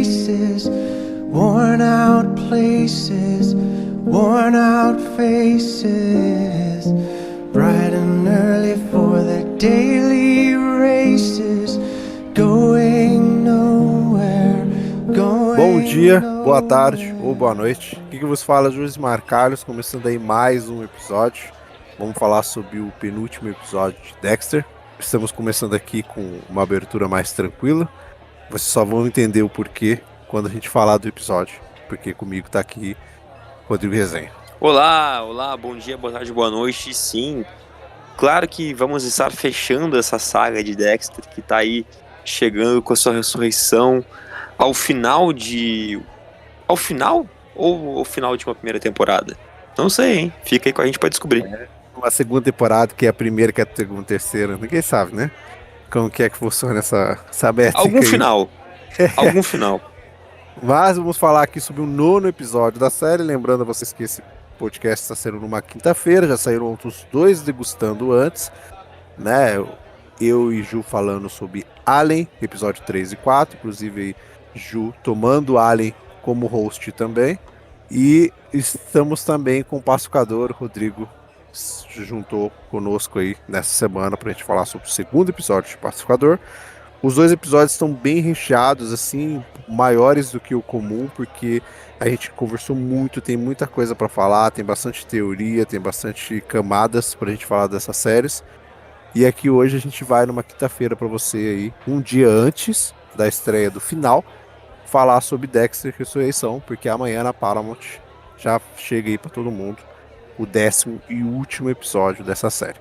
faces, worn out places, worn out faces, bright and early for their daily races, going nowhere, going. Bom dia, boa tarde ou boa noite. Aqui que vos fala Josimar Carlos, começando aí mais um episódio. Vamos falar sobre o penúltimo episódio de Dexter. Estamos começando aqui com uma abertura mais tranquila. Vocês só vão entender o porquê quando a gente falar do episódio, porque comigo tá aqui Rodrigo Resenha. Olá, bom dia, boa tarde, boa noite. Sim, claro que vamos estar fechando essa saga de Dexter que tá aí chegando com a sua ressurreição ao final de... Ao final? Ou ao final de uma primeira temporada? Não sei, hein? Fica aí com a gente pra descobrir. Uma segunda temporada, que é a primeira, que é a segunda, terceira, ninguém sabe, né? Como que é que funciona essa métrica Algum aí. final. Algum final. Mas vamos falar aqui sobre o 9º episódio da série. Lembrando a vocês que esse podcast está saindo numa quinta-feira. Já saíram outros 2 degustando antes, né? Eu e Ju falando sobre Alien, episódio 3 e 4. Inclusive, Ju tomando Alien como host também. E estamos também com o Pacificador, Rodrigo se juntou conosco aí nessa semana pra gente falar sobre o 2º episódio de Pacificador. Os 2 episódios estão bem recheados, assim, maiores do que o comum, porque a gente conversou muito, tem muita coisa pra falar, tem bastante teoria, tem bastante camadas pra gente falar dessas séries. E aqui hoje a gente vai numa quinta-feira pra você aí, um dia antes da estreia do final, falar sobre Dexter Ressurreição, porque amanhã na Paramount já chega aí pra todo mundo o 10º e último episódio dessa série.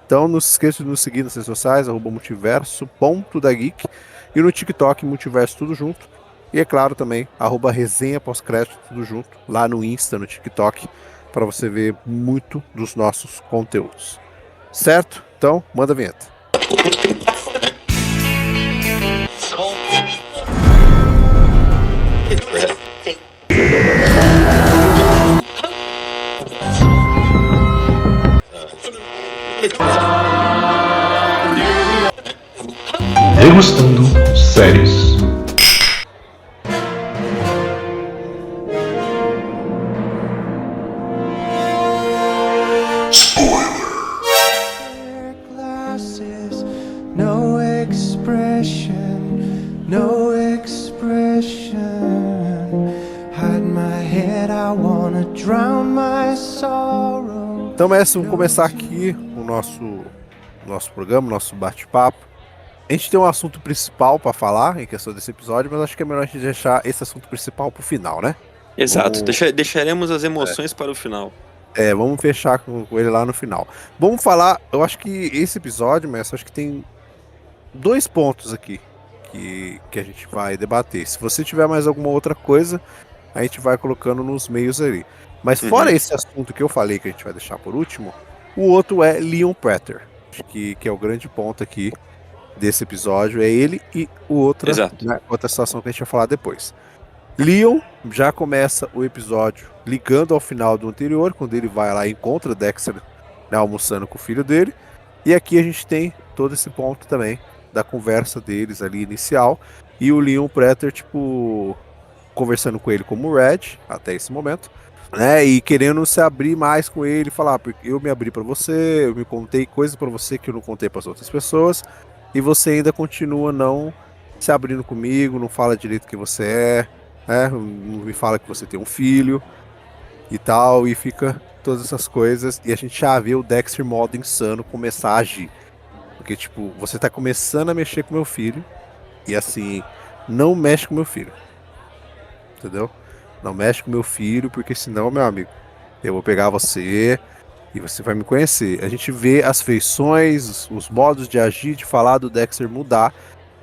Então não se esqueça de nos seguir nas redes sociais, @multiverso.dageek, e no TikTok, Multiverso tudo junto. E é claro também, @resenha pós-crédito tudo junto, lá no Insta, no TikTok, para você ver muito dos nossos conteúdos. Certo? Então, manda a vinheta. Degustando séries. Glasses, no expression, no expression. Hide my head, I wanna drown my sorrow. Então, mestre, vamos começar aqui o nosso programa, nosso bate-papo. A gente tem um assunto principal para falar em questão desse episódio, mas acho que é melhor a gente deixar esse assunto principal pro final, né? Exato, deixaremos as emoções para o final. Vamos fechar com ele lá no final. Vamos falar, eu acho que esse episódio, mestre, acho que tem 2 pontos aqui que a gente vai debater. Se você tiver mais alguma outra coisa, a gente vai colocando nos meios ali. Mas fora esse assunto que eu falei que a gente vai deixar por último, o outro é Leon Prater, acho que é o grande ponto aqui desse episódio, é ele e outra situação que a gente vai falar depois. Leon já começa o episódio ligando ao final do anterior, quando ele vai lá e encontra Dexter, né, almoçando com o filho dele. E aqui a gente tem todo esse ponto também da conversa deles ali inicial, e o Leon Prater, tipo, conversando com ele como Red, até esse momento, né, e querendo se abrir mais com ele, falar, porque eu me abri pra você, eu me contei coisas pra você que eu não contei pras outras pessoas, e você ainda continua não se abrindo comigo, não fala direito quem você é, né? Não me fala que você tem um filho e tal, e fica todas essas coisas, e a gente já vê o Dexter modo insano começar a agir, porque tipo, você tá começando a mexer com meu filho, e assim, não mexe com meu filho, entendeu? Não mexe com meu filho, porque senão, meu amigo, eu vou pegar você e você vai me conhecer. A gente vê as feições, os modos de agir, de falar do Dexter mudar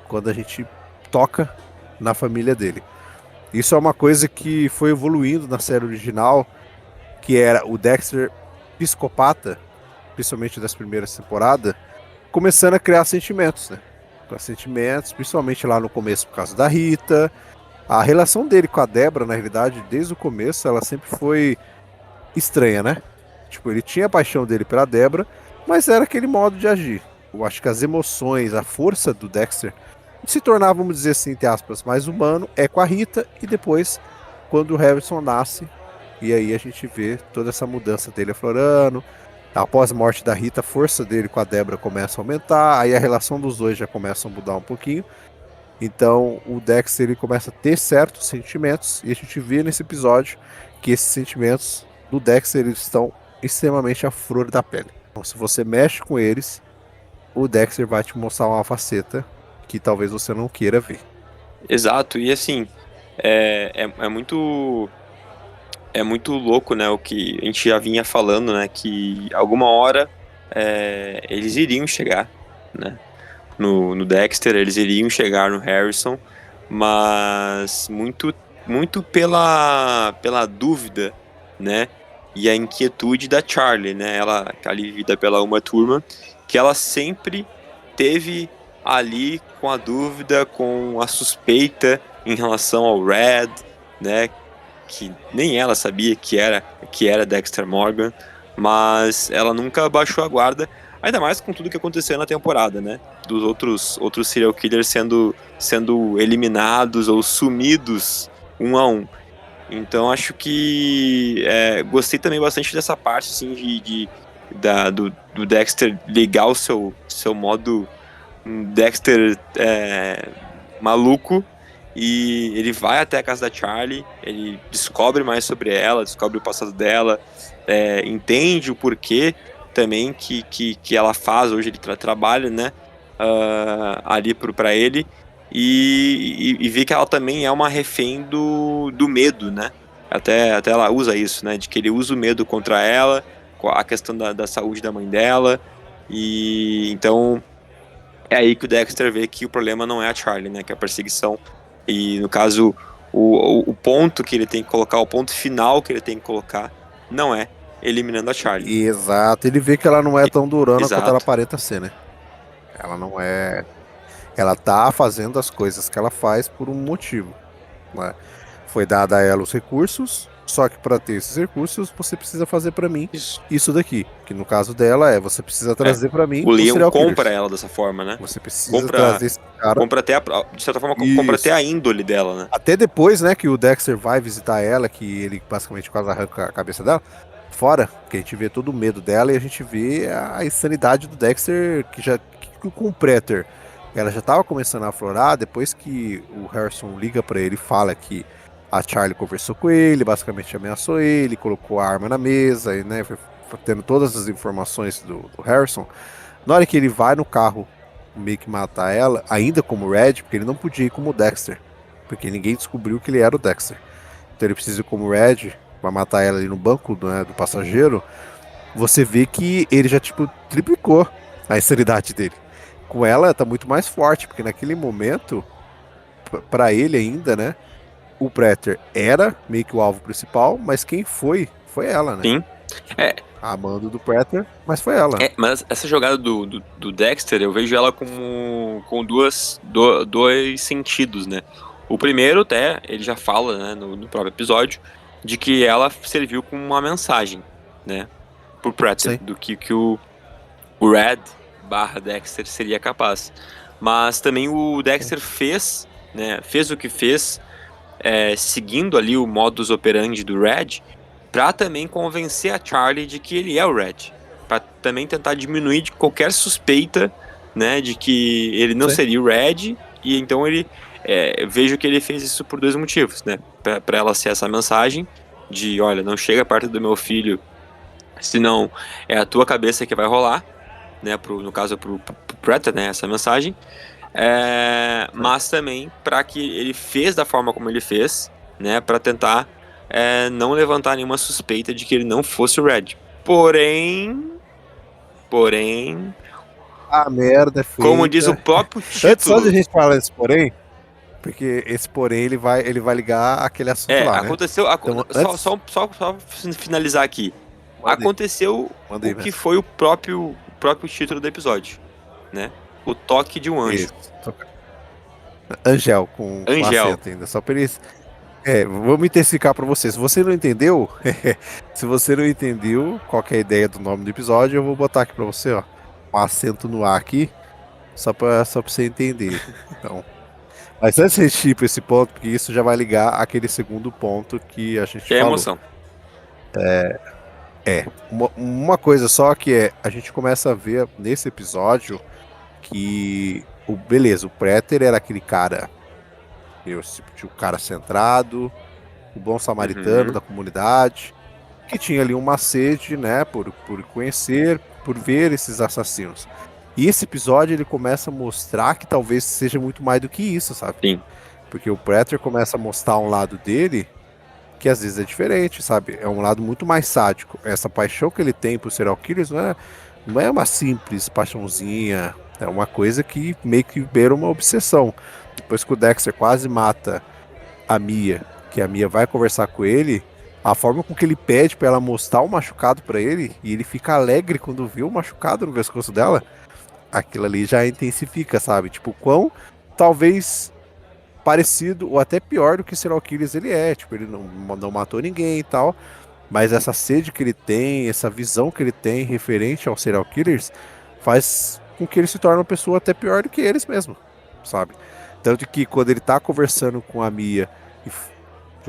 quando a gente toca na família dele. Isso é uma coisa que foi evoluindo na série original, que era o Dexter psicopata, principalmente das primeiras temporadas, começando a criar sentimentos, né? Sentimentos, principalmente lá no começo por causa da Rita. A relação dele com a Debra, na realidade, desde o começo, ela sempre foi estranha, né? Tipo, ele tinha a paixão dele pela Debra, mas era aquele modo de agir. Eu acho que as emoções, a força do Dexter se tornar, vamos dizer assim, entre aspas, mais humano, é com a Rita, e depois, quando o Harrison nasce, e aí a gente vê toda essa mudança dele aflorando. Após a morte da Rita, a força dele com a Débora começa a aumentar, aí a relação dos dois já começa a mudar um pouquinho. Então o Dexter ele começa a ter certos sentimentos, e a gente vê nesse episódio que esses sentimentos do Dexter eles estão extremamente à flor da pele. Então se você mexe com eles, o Dexter vai te mostrar uma faceta que talvez você não queira ver. Exato, e assim, é muito louco, né, o que a gente já vinha falando, né, que alguma hora eles iriam chegar, né, no Dexter, eles iriam chegar no Harrison, mas muito pela dúvida, né, e a inquietude da Charlie, né, ela ali vivida pela Uma Thurman, que ela sempre teve ali com a dúvida, com a suspeita em relação ao Red, né, que nem ela sabia que era Dexter Morgan, mas ela nunca baixou a guarda, ainda mais com tudo que aconteceu na temporada, né, dos outros serial killers sendo eliminados ou sumidos um a um. Então acho que gostei também bastante dessa parte assim, do Dexter ligar o seu modo Dexter maluco, e ele vai até a casa da Charlie, ele descobre mais sobre ela, descobre o passado dela, entende o porquê também que ela faz hoje, ele trabalha, né, ali pra ele, e vê que ela também é uma refém do medo, né, até ela usa isso, né, de que ele usa o medo contra ela, a questão da saúde da mãe dela, e então é aí que o Dexter vê que o problema não é a Charlie, né, que é a perseguição, e no caso o ponto que ele tem que colocar, o ponto final que ele tem que colocar não é eliminando a Charlie. Exato, ele vê que ela não é tão durona Exato. quanto ela aparenta ser, né? Ela não é. Ela tá fazendo as coisas que ela faz por um motivo, né? Foi dada a ela os recursos, só que para ter esses recursos você precisa fazer para mim isso daqui, que no caso dela você precisa trazer para mim o Leon serial killers. compra ela dessa forma, né? Você precisa trazer esse cara. Compra até de certa forma, Isso. compra até a índole dela, né? Até depois, né, que o Dexter vai visitar ela, que ele basicamente quase arranca a cabeça dela fora, que a gente vê todo o medo dela e a gente vê a insanidade do Dexter, que com o Preter ela já tava começando a aflorar, depois que o Harrison liga pra ele e fala que a Charlie conversou com ele, basicamente ameaçou ele, colocou a arma na mesa, e, né, foi tendo todas as informações do Harrison. Na hora que ele vai no carro meio que matar ela, ainda como Red, porque ele não podia ir como Dexter, porque ninguém descobriu que ele era o Dexter. Então ele precisa ir como Red, vai matar ela ali no banco do passageiro. Você vê que ele já, tipo, triplicou a insanidade dele. Com ela tá muito mais forte, porque naquele momento, pra ele ainda, né, o Preter era meio que o alvo principal, mas quem foi ela, né? Sim. A mando do Preter, mas foi ela. Mas essa jogada do Dexter, eu vejo ela com dois sentidos, né? O primeiro, até, ele já fala, né, no próprio episódio, de que ela serviu como uma mensagem, né, pro Preter, do que o Red / Dexter seria capaz. Mas também o Dexter fez o que fez, seguindo ali o modus operandi do Red, pra também convencer a Charlie de que ele é o Red, pra também tentar diminuir de qualquer suspeita, né, de que ele não seria o Red, e então ele vejo que ele fez isso por dois motivos, né, pra ela ser essa mensagem de, olha, não chega perto do meu filho, senão é a tua cabeça que vai rolar, né, no caso pro Preter, né, essa mensagem, mas também para que ele fez da forma como ele fez, né, para tentar não levantar nenhuma suspeita de que ele não fosse o Red. Porém, a merda é feita. Como diz o próprio título. Antes só de a gente falar esse porém, porque esse porém ele vai ligar aquele assunto lá, aconteceu, né? Então, só finalizar aqui. Aconteceu o que foi o próprio título do episódio, né? O toque de um anjo. Isso. Angel, com acento ainda, só pra eles. Vamos intensificar pra você. Se você não entendeu, qual que é a ideia do nome do episódio, eu vou botar aqui pra você, ó, um acento no ar aqui, só pra você entender. Então, Mas antes de a gente ir pra esse ponto, porque isso já vai ligar aquele segundo ponto que a gente Que é a falou. emoção. Uma coisa só que a gente começa a ver nesse episódio que beleza, o Preter era aquele cara, o cara centrado, o bom samaritano Uhum. da comunidade, que tinha ali uma sede, né, por conhecer, por ver esses assassinos. E esse episódio ele começa a mostrar que talvez seja muito mais do que isso, sabe? Sim. Porque o Preter começa a mostrar um lado dele que às vezes é diferente, sabe? É um lado muito mais sádico. Essa paixão que ele tem por serial killers não é uma simples paixãozinha, é uma coisa que meio que beira uma obsessão. Depois que o Dexter quase mata a Mia, que a Mia vai conversar com ele, a forma com que ele pede pra ela mostrar o machucado pra ele, e ele fica alegre quando vê o machucado no pescoço dela, aquilo ali já intensifica, sabe? Tipo, quão talvez parecido ou até pior do que serial killers ele é. Tipo, ele não matou ninguém e tal, mas essa sede que ele tem, essa visão que ele tem referente aos serial killers, faz com que ele se torne uma pessoa até pior do que eles mesmo, sabe? Tanto que quando ele tá conversando com a Mia e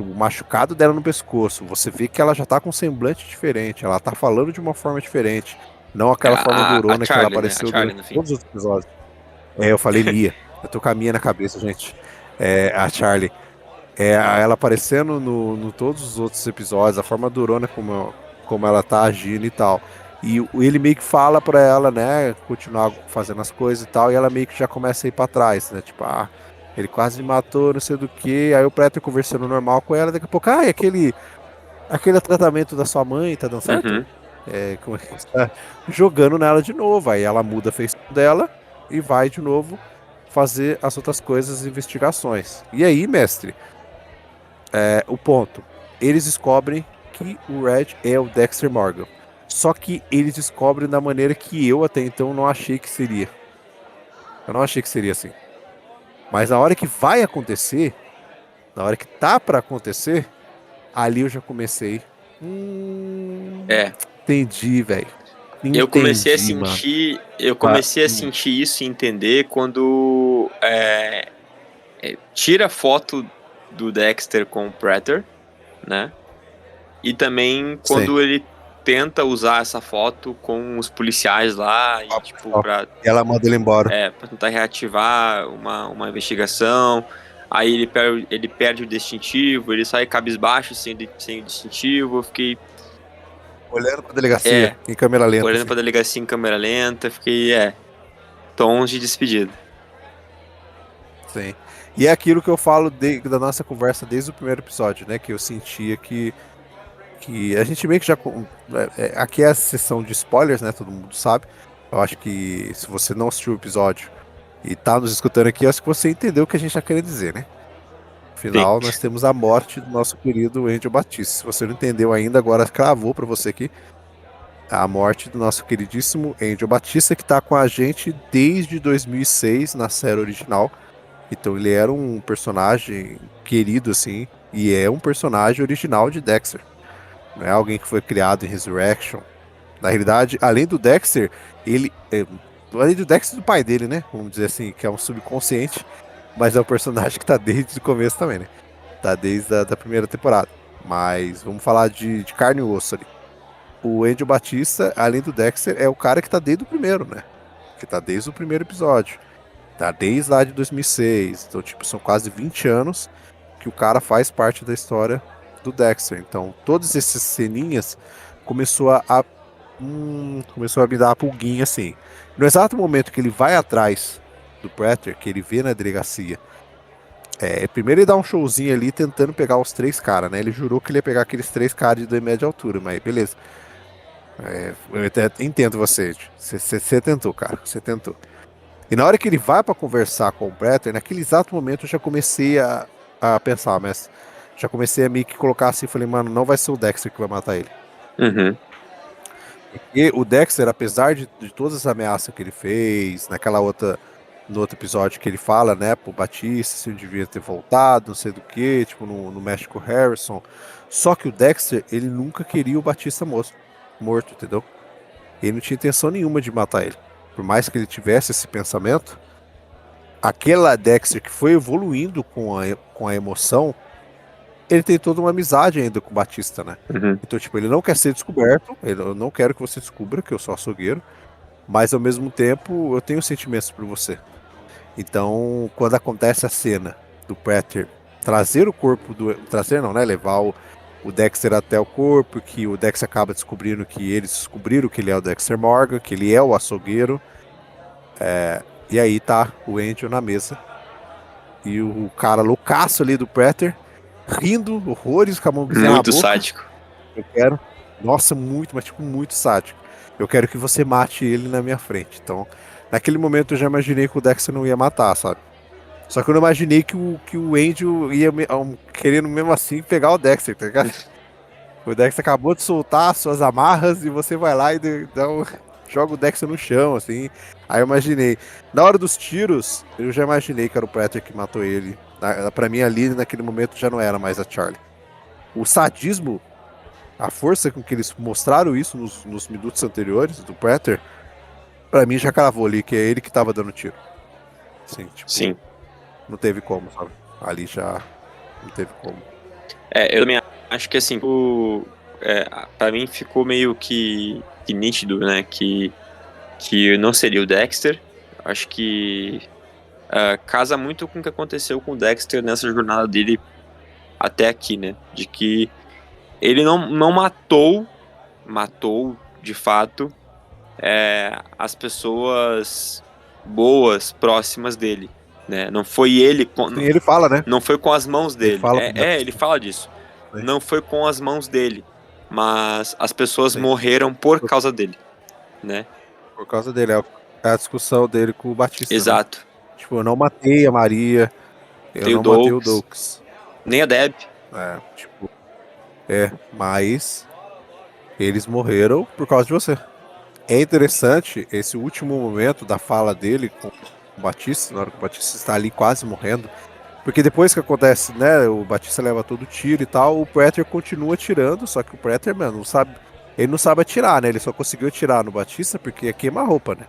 o machucado dela no pescoço, você vê que ela já tá com um semblante diferente, ela tá falando de uma forma diferente, não aquela forma A durona que ela Charlie, né? A apareceu Charlie, durante no fim. todos os episódios. Eu falei Mia, eu tô com a Mia na cabeça, gente. A Charlie. Ela aparecendo no todos os outros episódios, a forma durona como ela tá agindo e tal. E ele meio que fala pra ela, né, continuar fazendo as coisas e tal, e ela meio que já começa a ir pra trás, né, tipo, ele quase me matou, não sei do que, aí o Preto conversando normal com ela, daqui a pouco, e aquele tratamento da sua mãe, tá dando certo? Uhum. Como é que tá? Jogando nela de novo, aí ela muda a feição dela e vai de novo fazer as outras coisas, investigações. E aí, mestre, o ponto. Eles descobrem que o Red é o Dexter Morgan. Só que eles descobrem da maneira que eu até então não achei que seria. Eu não achei que seria assim. Mas na hora que vai acontecer, na hora que tá pra acontecer, ali eu já comecei. É. Entendi, velho. Eu comecei a Entendi, mano. sentir. Eu comecei a sentir isso e entender quando tira a foto do Dexter com o Predator, né? E também Sim. quando ele tenta usar essa foto com os policiais lá e, tipo, pra Ela manda ele embora. pra tentar reativar uma investigação. Aí ele perde o distintivo, ele sai cabisbaixo sem o distintivo. Eu fiquei Olhando pra delegacia, em câmera lenta. olhando Assim. pra delegacia em câmera lenta, fiquei, tons de despedida. Sim. E é aquilo que eu falo da nossa conversa desde o primeiro episódio, né? Que eu sentia que a gente meio que já. Aqui é a sessão de spoilers, né? Todo mundo sabe. Eu acho que se você não assistiu o episódio e tá nos escutando aqui, eu acho que você entendeu o que a gente tá querendo dizer, né? Afinal, nós temos a morte do nosso querido Angel Batista. Se você não entendeu ainda, agora cravou pra você aqui. A morte do nosso queridíssimo Angel Batista, que tá com a gente desde 2006 na série original. Então ele era um personagem querido, assim, e é um personagem original de Dexter. Não é alguém que foi criado em Resurrection. Na realidade, além do Dexter, além do Dexter do pai dele, né? Vamos dizer assim, que é um subconsciente, mas é um personagem que tá desde o começo também, né? Tá desde a da primeira temporada. Mas vamos falar de carne e osso ali. O Angel Batista, além do Dexter, é o cara que tá desde o primeiro, né? Que tá desde o primeiro episódio. Tá desde lá de 2006. Então, tipo, são quase 20 anos que o cara faz parte da história do Dexter. Então, todas essas ceninhas começou a me dar a pulguinha assim. No exato momento que ele vai atrás do Predator, que ele vê na delegacia, primeiro ele dá um showzinho ali tentando pegar os três caras, né? Ele jurou que ele ia pegar aqueles três caras de 2 metros de altura, mas beleza. Eu até entendo você. Você tentou, cara. Você tentou. E na hora que ele vai pra conversar com o Predator, naquele exato momento eu já comecei a pensar, mas já comecei a meio que colocar assim, falei, mano, não vai ser o Dexter que vai matar ele. Uhum. E o Dexter, apesar de todas as ameaças que ele fez, no outro episódio que ele fala, né, pro Batista, se ele devia ter voltado, não sei do que, tipo, no México Harrison. Só que o Dexter, ele nunca queria o Batista morto, entendeu? Ele não tinha intenção nenhuma de matar ele. Por mais que ele tivesse esse pensamento, aquela Dexter que foi evoluindo com a emoção, ele tem toda uma amizade ainda com o Batista, né? Uhum. Então, tipo, ele não quer ser descoberto, eu não quero que você descubra que eu sou açougueiro, mas ao mesmo tempo eu tenho sentimentos por você. Então, quando acontece a cena do Peter trazer o corpo do. Trazer não, né? Levar o Dexter até o corpo, que o Dexter acaba descobrindo que eles descobriram que ele é o Dexter Morgan, que ele é o açougueiro. E aí tá o Angel na mesa. E o cara loucaço ali do Peter, rindo horrores com a mãozinha na Muito boca. sádico. Eu quero. Nossa, muito, mas tipo, muito sádico. Eu quero que você mate ele na minha frente. Então, naquele momento eu já imaginei que o Dexter não ia matar, sabe? Só que eu não imaginei que o Angel ia querendo mesmo assim pegar o Dexter, tá ligado? O Dexter acabou de soltar as suas amarras e você vai lá e joga o Dexter no chão, assim. Aí eu imaginei. Na hora dos tiros, eu já imaginei que era o Peter que matou ele. Pra mim ali, naquele momento, já não era mais a Charlie. O sadismo, a força com que eles mostraram isso nos minutos anteriores do Peter, pra mim já cravou ali, que é ele que tava dando tiro. Assim, tipo, Sim. não teve como, sabe? Ali já não teve como. Eu também acho que assim, pra mim ficou meio que nítido, né? Que não seria o Dexter. Acho que casa muito com o que aconteceu com o Dexter nessa jornada dele até aqui, né? De que ele não matou de fato as pessoas boas próximas dele, né? Não foi ele Sim, ele fala, né? não foi com as mãos Ele dele. fala pro Batista. Ele fala disso. Sim. Não foi com as mãos dele, mas as pessoas Sim. morreram por causa dele, né? Por causa dele, é a discussão dele com o Batista. Exato. Né? Tipo, eu não matei a Maria, eu Tem o não matei o Doakes. Doakes. Nem a Deb. Mas eles morreram por causa de você. É interessante esse último momento da fala dele com o Batista, na hora que o Batista está ali quase morrendo. Porque depois que acontece, né, o Batista leva todo o tiro e tal, o Predator continua atirando, só que o Predator, mano, não sabe, ele não sabe atirar, né, ele só conseguiu atirar no Batista porque é queima-roupa, né.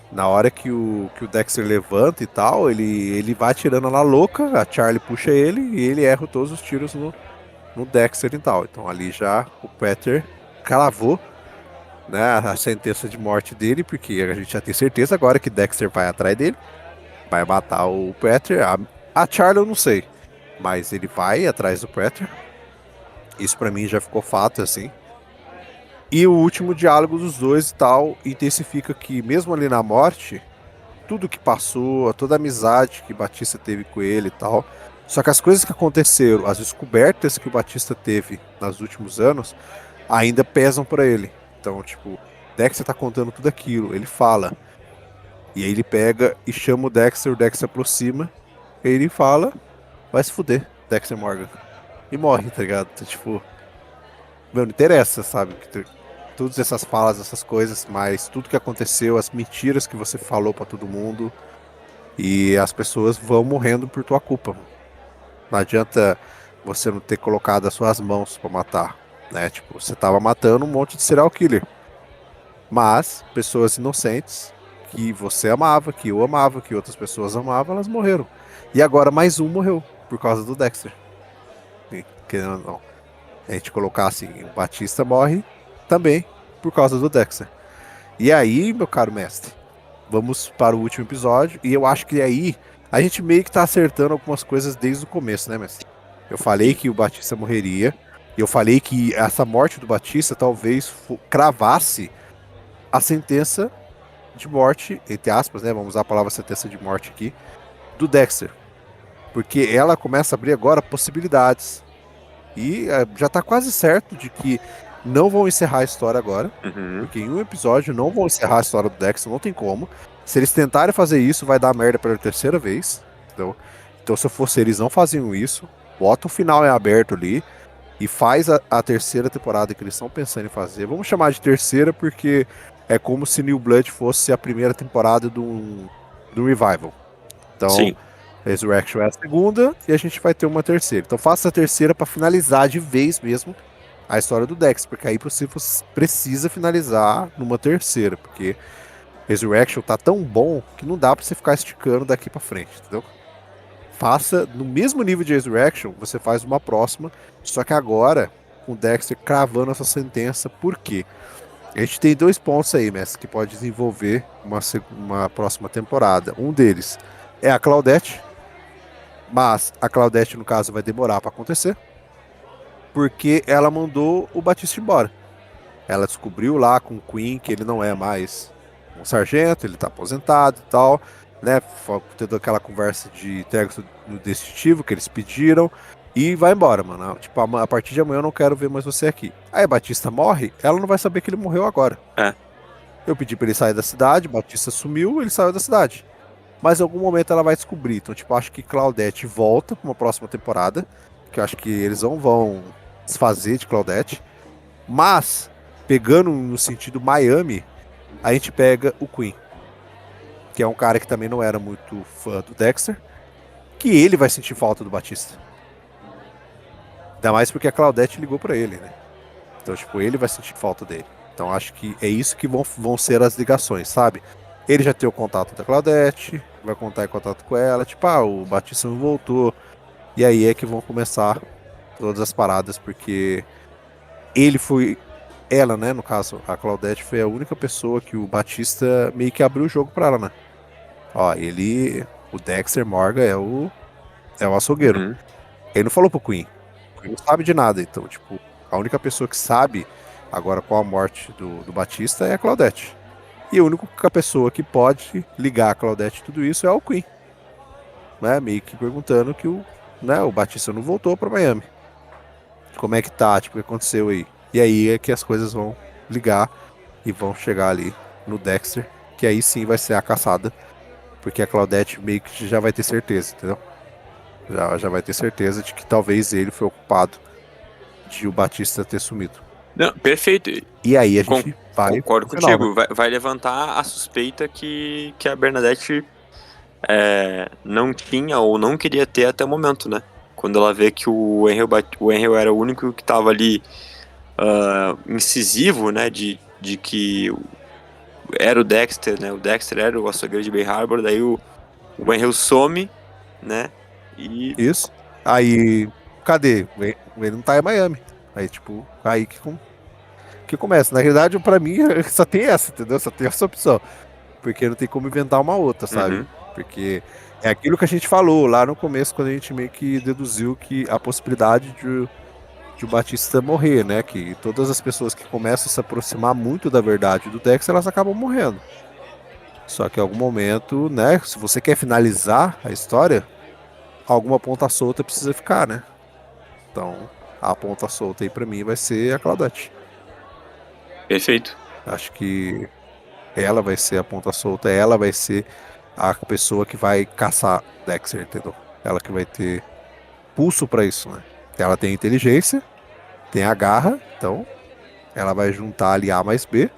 Na hora que o Dexter levanta e tal, ele vai atirando na louca, a Charlie puxa ele e ele erra todos os tiros no Dexter e tal. Então ali já o Predator cravou, né, a sentença de morte dele, porque a gente já tem certeza agora que Dexter vai atrás dele, vai matar o Predator. A Charlie eu não sei, mas ele vai atrás do Predator. Isso pra mim já ficou fato, assim. E o último diálogo dos dois e tal intensifica que, mesmo ali na morte, tudo que passou, toda a amizade que Batista teve com ele e tal, só que as coisas que aconteceram, as descobertas que o Batista teve nos últimos anos, ainda pesam pra ele. Então, tipo, Dexter tá contando tudo aquilo, ele fala. E aí ele pega e chama o Dexter aproxima, e ele fala, vai se fuder, Dexter Morgan. E morre, tá ligado? Então, tipo, meu, não interessa, sabe? Todas essas falas, essas coisas, mas tudo que aconteceu, as mentiras que você falou pra todo mundo, e as pessoas vão morrendo por tua culpa. Não adianta você não ter colocado as suas mãos pra matar, né? Tipo, você tava matando um monte de serial killer. Mas pessoas inocentes que você amava, que eu amava, que outras pessoas amavam, elas morreram. E agora mais um morreu por causa do Dexter. E, querendo ou não, a gente colocar assim, o Batista morre também por causa do Dexter. E aí, meu caro mestre, vamos para o último episódio. E eu acho que aí a gente meio que tá acertando algumas coisas desde o começo, né, mestre? Eu falei que o Batista morreria. E eu falei que essa morte do Batista talvez cravasse a sentença de morte, entre aspas, né? Vamos usar a palavra sentença de morte aqui, do Dexter. Porque ela começa a abrir agora possibilidades. E já tá quase certo de que não vão encerrar a história agora. Uhum. Porque em um episódio não vão encerrar a história do Dexter, não tem como. Se eles tentarem fazer isso, vai dar merda pela terceira vez. Então se eu fosse eles, não faziam isso. Bota o final em aberto ali. E faz a terceira temporada que eles estão pensando em fazer. Vamos chamar de terceira porque é como se New Blood fosse a primeira temporada do Revival. Então, Sim. Resurrection é a segunda e a gente vai ter uma terceira. Então faça a terceira pra finalizar de vez mesmo a história do Dex, porque aí você precisa finalizar numa terceira, porque Resurrection tá tão bom que não dá pra você ficar esticando daqui pra frente, entendeu? Faça no mesmo nível de Resurrection, você faz uma próxima, só que agora com o Dexter cravando essa sentença. Por quê? A gente tem 2 pontos aí, mestre, que pode desenvolver uma próxima temporada. Um deles é a Claudette, mas a Claudette, no caso, vai demorar pra acontecer, porque ela mandou o Batista embora. Ela descobriu lá com o Queen que ele não é mais um sargento, ele tá aposentado e tal, né? Tendo aquela conversa de entrega no definitivo que eles pediram e vai embora, mano. Tipo, a partir de amanhã eu não quero ver mais você aqui. Aí a Batista morre, ela não vai saber que ele morreu agora. É. Eu pedi pra ele sair da cidade, Batista sumiu, ele saiu da cidade. Mas em algum momento ela vai descobrir. Então, tipo, acho que Claudette volta pra uma próxima temporada, que eu acho que eles não vão desfazer de Claudette. Mas, pegando no sentido Miami, a gente pega o Queen, que é um cara que também não era muito fã do Dexter, que ele vai sentir falta do Batista. Ainda mais porque a Claudette ligou pra ele, né? Então, tipo, ele vai sentir falta dele. Então, acho que é isso que vão ser as ligações, sabe? Ele já tem o contato da Claudette, vai contar em contato com ela, tipo, o Batista não voltou. E aí é que vão começar todas as paradas, porque ele foi... Ela, né, no caso, a Claudette foi a única pessoa que o Batista meio que abriu o jogo pra ela, né? Ó, o Dexter Morgan é o açougueiro. Uhum. Ele não falou pro Queen. O Queen não sabe de nada, então, tipo, a única pessoa que sabe agora com a morte do Batista é a Claudette. E a única pessoa que pode ligar a Claudette tudo isso é o Queen. Né? Meio que perguntando que o Batista não voltou pra Miami. Como é que tá? Tipo, o que aconteceu aí? E aí é que as coisas vão ligar e vão chegar ali no Dexter, que aí sim vai ser a caçada, porque a Claudette meio que já vai ter certeza, entendeu? Já vai ter certeza de que talvez ele foi o culpado de o Batista ter sumido. Não, perfeito. E aí a gente vai... Concordo pro final, contigo. né? Vai levantar a suspeita que a Bernadette não tinha ou não queria ter até o momento, né? Quando ela vê que o Henry era o único que estava ali incisivo, né? De que era o Dexter, né? O Dexter era o açougueiro de Bay Harbor, daí o Henry some, né? E Isso. Aí, cadê? Ele não tá em Miami. Aí, tipo, aí que começa. Na realidade, pra mim, só tem essa, entendeu? Só tem essa opção. Porque não tem como inventar uma outra, sabe? Uhum. Porque é aquilo que a gente falou lá no começo, quando a gente meio que deduziu que a possibilidade de o Batista morrer, né? Que todas as pessoas que começam a se aproximar muito da verdade do Dexter, elas acabam morrendo. Só que em algum momento, né? Se você quer finalizar a história, alguma ponta solta precisa ficar, né? Então, a ponta solta aí pra mim vai ser a Claudette. perfeito. Acho que ela vai ser a ponta solta, ela vai ser a pessoa que vai caçar Dexter, entendeu? Ela que vai ter pulso pra isso, né? Ela tem inteligência, tem a garra, então ela vai juntar ali A mais B.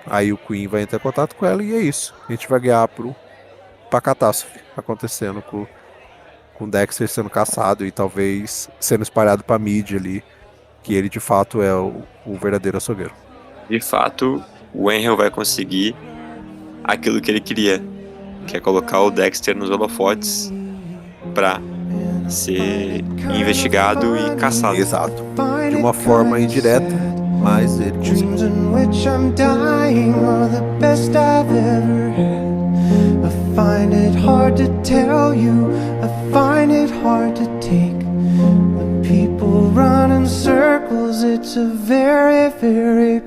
Aí o Queen vai entrar em contato com ela e é isso. A gente vai ganhar pra catástrofe acontecendo com o Dexter sendo caçado e talvez sendo espalhado pra mídia ali, que ele de fato é o verdadeiro açougueiro. De fato, o Henry vai conseguir aquilo que ele queria, que é colocar o Dexter nos holofotes pra ser investigado e caçado. Exato. De uma forma indireta, mas ele conseguiu. Dreams in which I'm dying are the best I've ever had. I find it hard to tell you, I find it hard to take. The people run in circles, it's a very, very